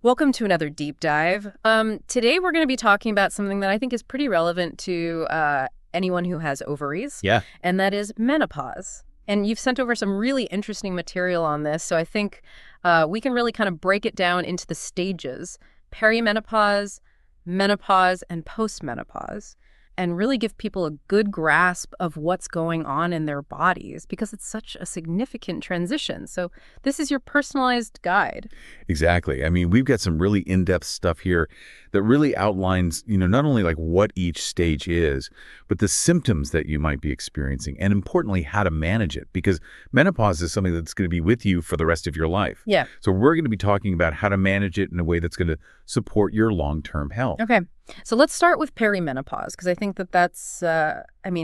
Welcome to another deep dive. Today we're going to be talking about something that I think is pretty relevant to anyone who has ovaries, Yeah, and that is menopause. And you've sent over some really interesting material on this, so I think we can really kind of break it down into the stages: perimenopause, menopause, and postmenopause, and really give people a good grasp of what's going on in their bodies because it's such a significant transition. So this is your personalized guide. exactly. I mean, we've got some really in-depth stuff here that really outlines, not only like what each stage is, but the symptoms that you might be experiencing, and importantly, how to manage it, because menopause is something that's going to be with you for the rest of your life. Yeah. So we're going to be talking about how to manage it in a way that's going to support your long-term health. Okay. So let's start with perimenopause, because I think that that's,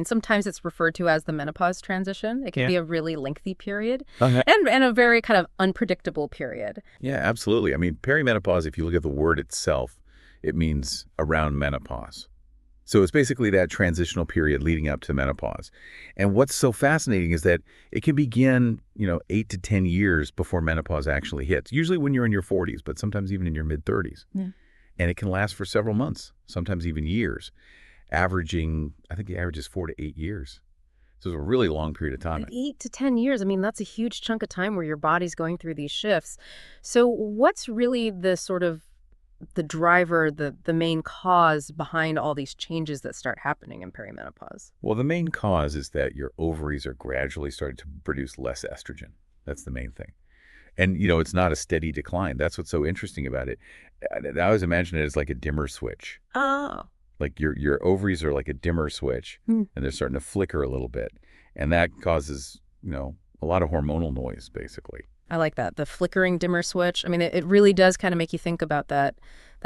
sometimes it's referred to as the menopause transition. It can Yeah. be a really lengthy period Okay. and a very kind of unpredictable period. Yeah, absolutely. I mean, perimenopause, if you look at the word itself, it means around menopause. So it's basically that transitional period leading up to menopause. And what's so fascinating is that it can begin, 8 to 10 years before menopause actually hits, usually when you're in your 40s, but sometimes even in your mid-30s. Yeah. And it can last for several months, sometimes even years, averaging, I think the average is 4 to 8 years. So it's a really long period of time. 8 to 10 years. That's a huge chunk of time where your body's going through these shifts. So what's really the sort of the driver, the main cause behind all these changes that start happening in perimenopause? Well, the main cause is that your ovaries are gradually starting to produce less estrogen. That's the main thing. And, it's not a steady decline. That's what's so interesting about it. I always imagine it as like a dimmer switch. Oh. Like your ovaries are like a dimmer switch, and they're starting to flicker a little bit. And that causes, a lot of hormonal noise, basically. I like that. The flickering dimmer switch. It really does kind of make you think about that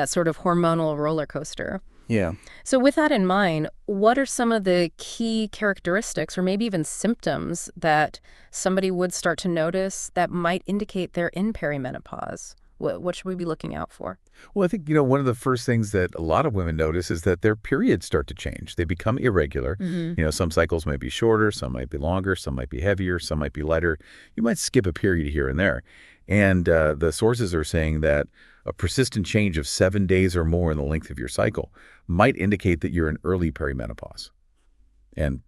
sort of hormonal roller coaster. Yeah. So with that in mind, what are some of the key characteristics or maybe even symptoms that somebody would start to notice that might indicate they're in perimenopause? What should we be looking out for? Well, I think, one of the first things that a lot of women notice is that their periods start to change. They become irregular. Some cycles might be shorter, some might be longer, some might be heavier, some might be lighter. You might skip a period here and there. And the sources are saying that a persistent change of 7 days or more in the length of your cycle might indicate that you're in early perimenopause. And,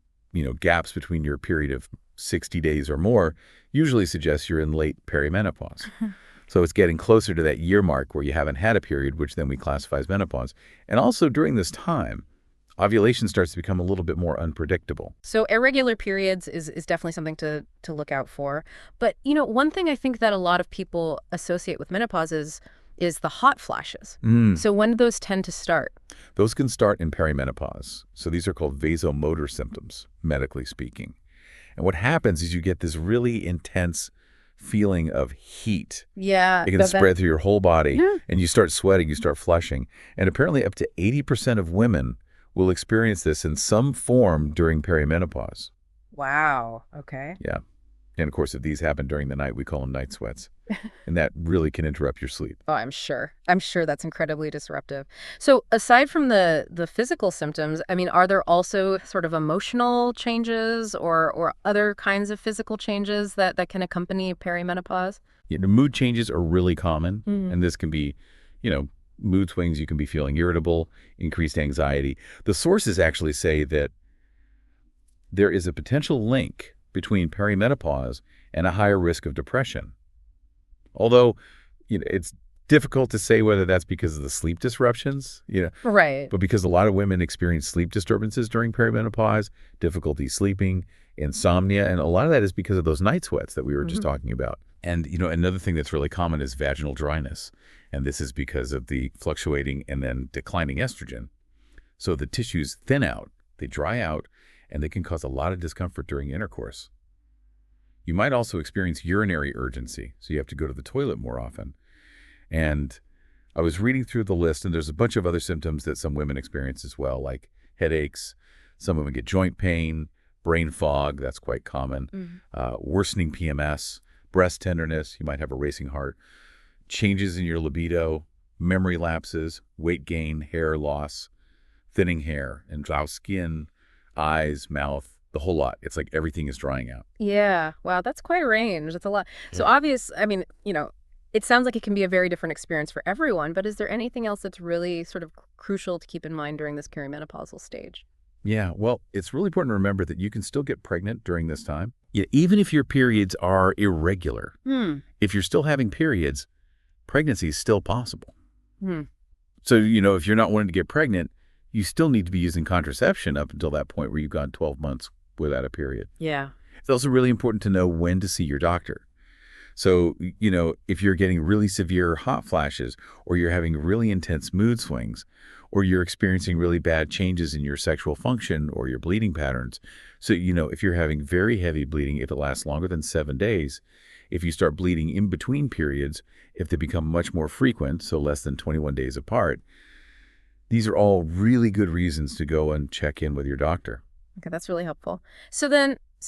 gaps between your period of 60 days or more usually suggests you're in late perimenopause. So it's getting closer to that year mark where you haven't had a period, which then we classify as menopause. And also during this time, ovulation starts to become a little bit more unpredictable. So irregular periods is definitely something to look out for. But, one thing I think that a lot of people associate with menopause is the hot flashes. So when do those tend to start? Those can start in perimenopause. So these are called vasomotor symptoms, medically speaking. And what happens is you get this really intense feeling of heat. Yeah. It can spread through your whole body, Yeah. and you start sweating, you start flushing. And apparently up to 80% of women will experience this in some form during perimenopause. Wow. Okay. Yeah. And of course, if these happen during the night, we call them night sweats. And that really can interrupt your sleep. Oh, I'm sure. I'm sure that's incredibly disruptive. So aside from the physical symptoms, are there also sort of emotional changes or other kinds of physical changes that can accompany perimenopause? Mood changes are really common, and this can be, mood swings. You can be feeling irritable, increased anxiety. The sources actually say that there is a potential link between perimenopause and a higher risk of depression. Although, it's difficult to say whether that's because of the sleep disruptions, Right. but because a lot of women experience sleep disturbances during perimenopause, difficulty sleeping, insomnia, and a lot of that is because of those night sweats that we were just talking about. And, another thing that's really common is vaginal dryness. And this is because of the fluctuating and then declining estrogen. So the tissues thin out, they dry out, and they can cause a lot of discomfort during intercourse. You might also experience urinary urgency, so you have to go to the toilet more often. And I was reading through the list, and there's a bunch of other symptoms that some women experience as well, like headaches. Some women get joint pain, brain fog, that's quite common, worsening PMS, breast tenderness, you might have a racing heart, changes in your libido, memory lapses, weight gain, hair loss, thinning hair, and dry skin, eyes, mouth, the whole lot. It's like everything is drying out. Yeah. Wow, that's quite a range. That's a lot. So obvious, it sounds like it can be a very different experience for everyone, but is there anything else that's really sort of crucial to keep in mind during this perimenopausal stage? Yeah, well, it's really important to remember that you can still get pregnant during this time. Yeah, even if your periods are irregular, Hmm. if you're still having periods, pregnancy is still possible. Hmm. So, if you're not wanting to get pregnant, you still need to be using contraception up until that point where you've gone 12 months without a period. Yeah. It's also really important to know when to see your doctor. So, if you're getting really severe hot flashes, or you're having really intense mood swings, or you're experiencing really bad changes in your sexual function or your bleeding patterns. So, if you're having very heavy bleeding, if it lasts longer than 7 days, if you start bleeding in between periods, if they become much more frequent, so less than 21 days apart, these are all really good reasons to go and check in with your doctor. Okay, that's really helpful. So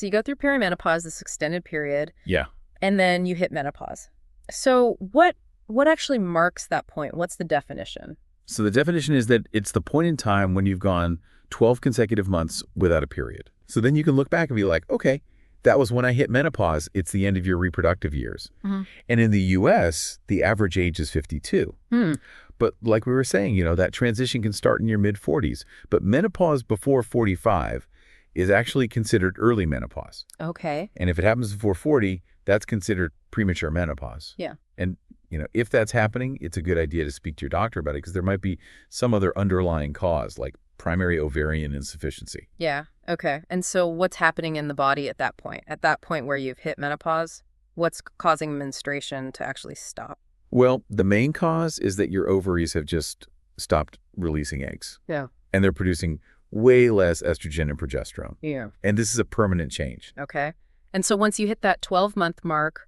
you go through perimenopause, this extended period, Yeah. and then you hit menopause. So what actually marks that point? What's the definition? So the definition is that it's the point in time when you've gone 12 consecutive months without a period. So then you can look back and be like, okay, that was when I hit menopause. It's the end of your reproductive years. Mm-hmm. And in the U.S., the average age is 52. But like we were saying, that transition can start in your mid-40s. But menopause before 45 is actually considered early menopause. Okay. And if it happens before 40, that's considered premature menopause. Yeah. And, if that's happening, it's a good idea to speak to your doctor about it because there might be some other underlying cause, like primary ovarian insufficiency. Yeah. Okay. And so what's happening in the body at that point? At that point where you've hit menopause, what's causing menstruation to actually stop? Well, the main cause is that your ovaries have just stopped releasing eggs. Yeah. And they're producing way less estrogen and progesterone. Yeah. And this is a permanent change. Okay. And so once you hit that 12-month mark,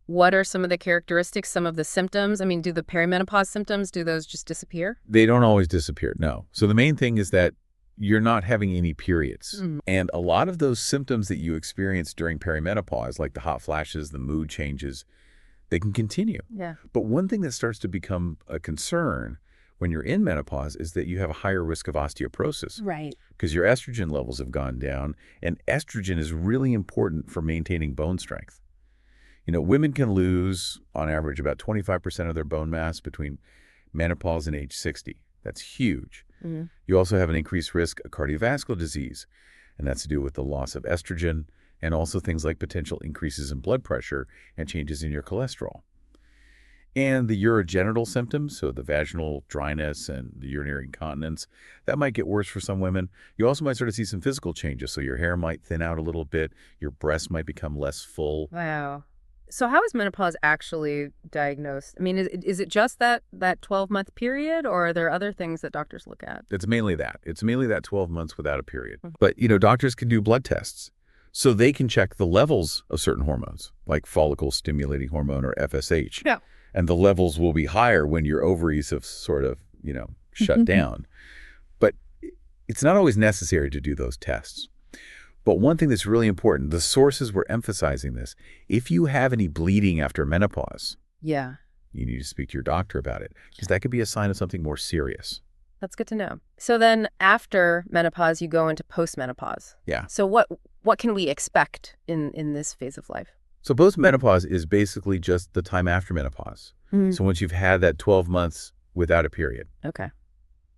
what are some of the characteristics, some of the symptoms? I mean, do the perimenopause symptoms, do those just disappear? They don't always disappear, no. So the main thing is that you're not having any periods. And a lot of those symptoms that you experience during perimenopause, like the hot flashes, the mood changes, they can continue. Yeah. But one thing that starts to become a concern when you're in menopause is that you have a higher risk of osteoporosis. Right. Because your estrogen levels have gone down, and estrogen is really important for maintaining bone strength. Women can lose, on average, about 25% of their bone mass between menopause and age 60. That's huge. Mm-hmm. You also have an increased risk of cardiovascular disease, and that's to do with the loss of estrogen and also things like potential increases in blood pressure and changes in your cholesterol. And the urogenital symptoms, so the vaginal dryness and the urinary incontinence, that might get worse for some women. You also might start to see some physical changes, so your hair might thin out a little bit, your breasts might become less full. Wow. So how is menopause actually diagnosed? I mean, is it just that 12-month period, or are there other things that doctors look at? It's mainly that. It's mainly that 12 months without a period. But, doctors can do blood tests. So they can check the levels of certain hormones, like follicle-stimulating hormone, or FSH. Yeah. And the levels will be higher when your ovaries have sort of, shut down. But it's not always necessary to do those tests. But one thing that's really important, the sources were emphasizing this. If you have any bleeding after menopause, Yeah. you need to speak to your doctor about it, because that could be a sign of something more serious. That's good to know. So then after menopause, you go into postmenopause. Yeah. So what can we expect in this phase of life? So postmenopause is basically just the time after menopause. So once you've had that 12 months without a period. Okay.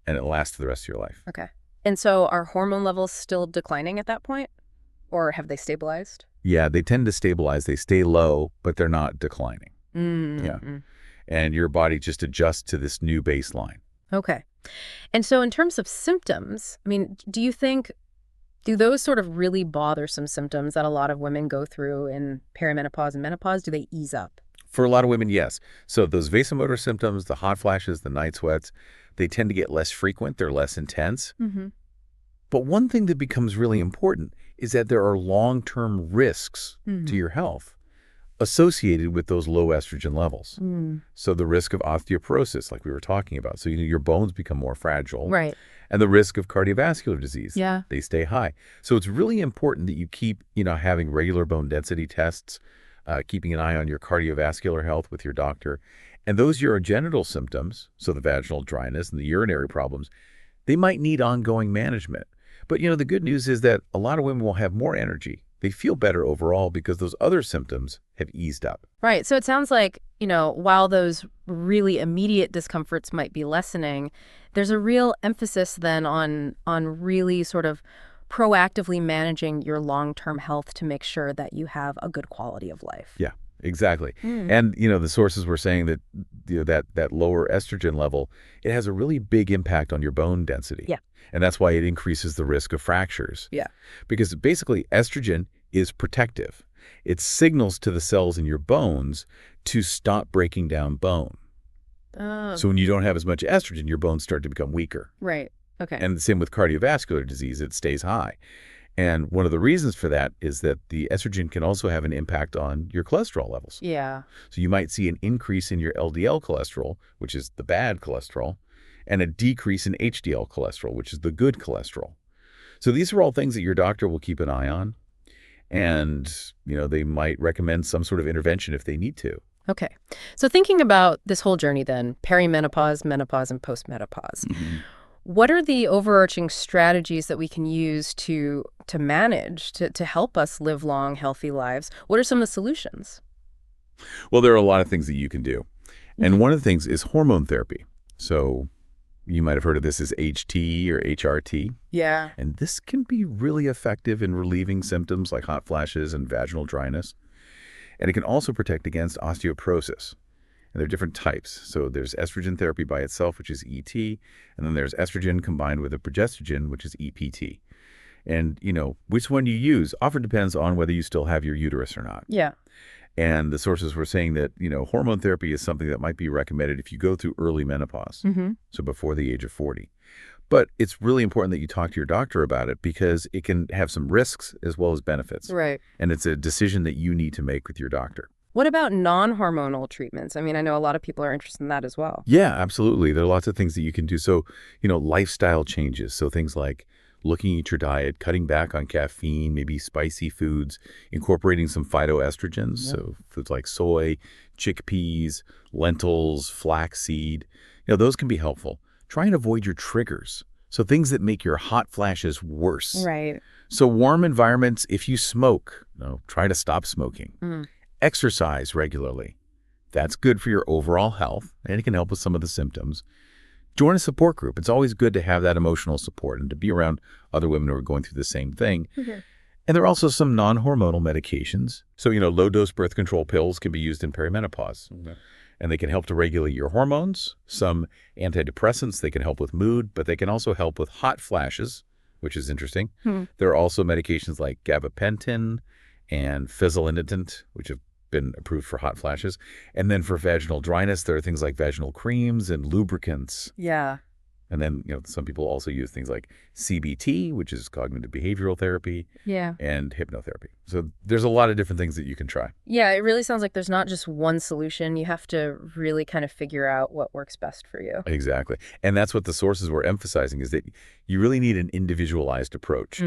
And it lasts for the rest of your life. Okay. And so are hormone levels still declining at that point? Or have they stabilized? Yeah, they tend to stabilize. They stay low, but they're not declining. Yeah. And your body just adjusts to this new baseline. Okay. And so in terms of symptoms, I mean, do those sort of really bothersome symptoms that a lot of women go through in perimenopause and menopause, do they ease up? For a lot of women, yes. So those vasomotor symptoms, the hot flashes, the night sweats, they tend to get less frequent. They're less intense. But one thing that becomes really important is that there are long-term risks to your health associated with those low estrogen levels. So the risk of osteoporosis, like we were talking about. So your bones become more fragile. Right. And the risk of cardiovascular disease. Yeah. They stay high. So it's really important that you keep, having regular bone density tests, keeping an eye on your cardiovascular health with your doctor. And those urogenital symptoms, so the vaginal dryness and the urinary problems, they might need ongoing management. But, the good news is that a lot of women will have more energy they feel better overall because those other symptoms have eased up. Right. So it sounds like, while those really immediate discomforts might be lessening, there's a real emphasis then on really sort of proactively managing your long-term health to make sure that you have a good quality of life. Yeah, exactly. Mm. And, the sources were saying that, that lower estrogen level, it has a really big impact on your bone density. Yeah. And that's why it increases the risk of fractures. Yeah. Because basically estrogen is protective. It signals to the cells in your bones to stop breaking down bone. Oh. So when you don't have as much estrogen, your bones start to become weaker. Right. Okay. And the same with cardiovascular disease, it stays high. And one of the reasons for that is that the estrogen can also have an impact on your cholesterol levels. Yeah. So you might see an increase in your LDL cholesterol, which is the bad cholesterol, and a decrease in HDL cholesterol, which is the good cholesterol. So these are all things that your doctor will keep an eye on. And, they might recommend some sort of intervention if they need to. Okay. So thinking about this whole journey then, perimenopause, menopause, and postmenopause, what are the overarching strategies that we can use to manage, to help us live long, healthy lives? What are some of the solutions? Well, there are a lot of things that you can do. And one of the things is hormone therapy. So you might have heard of this as HT or HRT. Yeah. And this can be really effective in relieving symptoms like hot flashes and vaginal dryness. And it can also protect against osteoporosis. And there are different types. So there's estrogen therapy by itself, which is ET, and then there's estrogen combined with a progestogen, which is EPT. And, which one you use often depends on whether you still have your uterus or not. Yeah. And the sources were saying that, hormone therapy is something that might be recommended if you go through early menopause, so before the age of 40. But it's really important that you talk to your doctor about it because it can have some risks as well as benefits. Right. And it's a decision that you need to make with your doctor. What about non-hormonal treatments? I mean, I know a lot of people are interested in that as well. Yeah, absolutely. There are lots of things that you can do. So, lifestyle changes. So things like looking at your diet, cutting back on caffeine, maybe spicy foods, incorporating some phytoestrogens. Yeah. So foods like soy, chickpeas, lentils, flaxseed, those can be helpful. Try and avoid your triggers. So things that make your hot flashes worse. Right. So warm environments, if you smoke, try to stop smoking. Exercise regularly. That's good for your overall health, and it can help with some of the symptoms. Join a support group. It's always good to have that emotional support and to be around other women who are going through the same thing. And there are also some non-hormonal medications. So, low-dose birth control pills can be used in perimenopause. And they can help to regulate your hormones. Some antidepressants, they can help with mood, but they can also help with hot flashes, which is interesting. There are also medications like gabapentin and fezolinetant, which have been approved for hot flashes. And then for vaginal dryness, there are things like vaginal creams and lubricants. Yeah. And then, some people also use things like CBT, which is cognitive behavioral therapy, and hypnotherapy. So there's a lot of different things that you can try. Yeah, it really sounds like there's not just one solution. You have to really kind of figure out what works best for you. Exactly. And that's what the sources were emphasizing, is that you really need an individualized approach.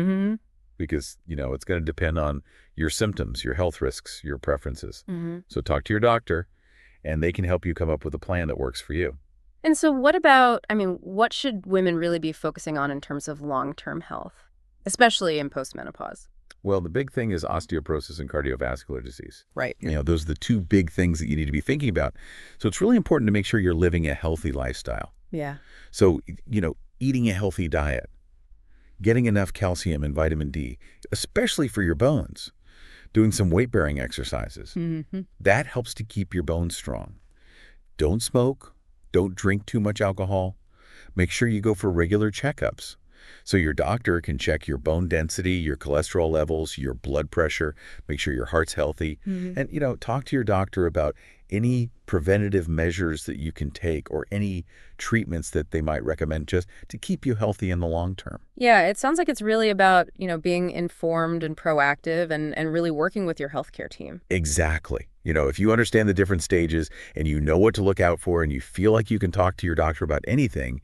Because, it's going to depend on your symptoms, your health risks, your preferences. So talk to your doctor, and they can help you come up with a plan that works for you. And so what should women really be focusing on in terms of long-term health, especially in postmenopause? Well, the big thing is osteoporosis and cardiovascular disease. Right. Those are the two big things that you need to be thinking about. So it's really important to make sure you're living a healthy lifestyle. Yeah. So, eating a healthy diet, getting enough calcium and vitamin D, especially for your bones, doing some weight-bearing exercises. That helps to keep your bones strong. Don't smoke. Don't drink too much alcohol. Make sure you go for regular checkups. So your doctor can check your bone density, your cholesterol levels, your blood pressure, make sure your heart's healthy. And, talk to your doctor about any preventative measures that you can take or any treatments that they might recommend just to keep you healthy in the long term. Yeah, it sounds like it's really about, being informed and proactive and really working with your healthcare team. Exactly. If you understand the different stages and you know what to look out for and you feel like you can talk to your doctor about anything,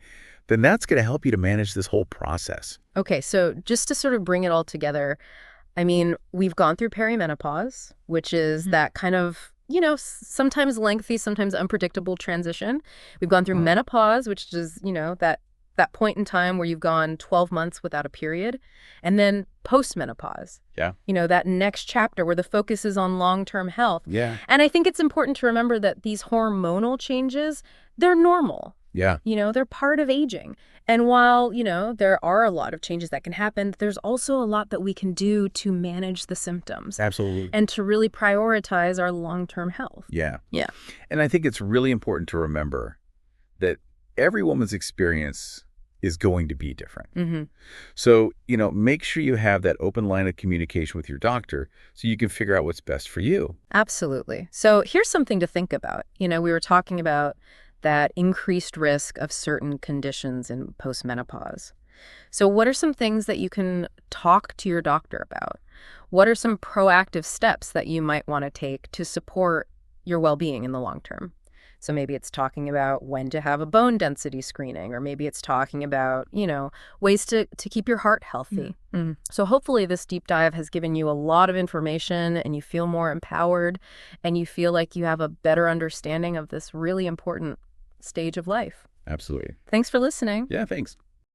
then that's going to help you to manage this whole process. Okay, so just to sort of bring it all together, we've gone through perimenopause, which is that kind of, sometimes lengthy, sometimes unpredictable transition. We've gone through menopause, which is, that that point in time where you've gone 12 months without a period, and then postmenopause. Yeah. That next chapter where the focus is on long-term health. Yeah. And I think it's important to remember that these hormonal changes, they're normal. Yeah. They're part of aging. And while, there are a lot of changes that can happen, there's also a lot that we can do to manage the symptoms. Absolutely. And to really prioritize our long-term health. Yeah. Yeah. And I think it's really important to remember that every woman's experience is going to be different. Mm-hmm. So, make sure you have that open line of communication with your doctor so you can figure out what's best for you. Absolutely. So here's something to think about. We were talking about that increased risk of certain conditions in postmenopause. So what are some things that you can talk to your doctor about? What are some proactive steps that you might want to take to support your well-being in the long term? So maybe it's talking about when to have a bone density screening, or maybe it's talking about, ways to keep your heart healthy. Mm-hmm. So hopefully this deep dive has given you a lot of information and you feel more empowered and you feel like you have a better understanding of this really important stage of life. Absolutely. Thanks for listening. Yeah, thanks.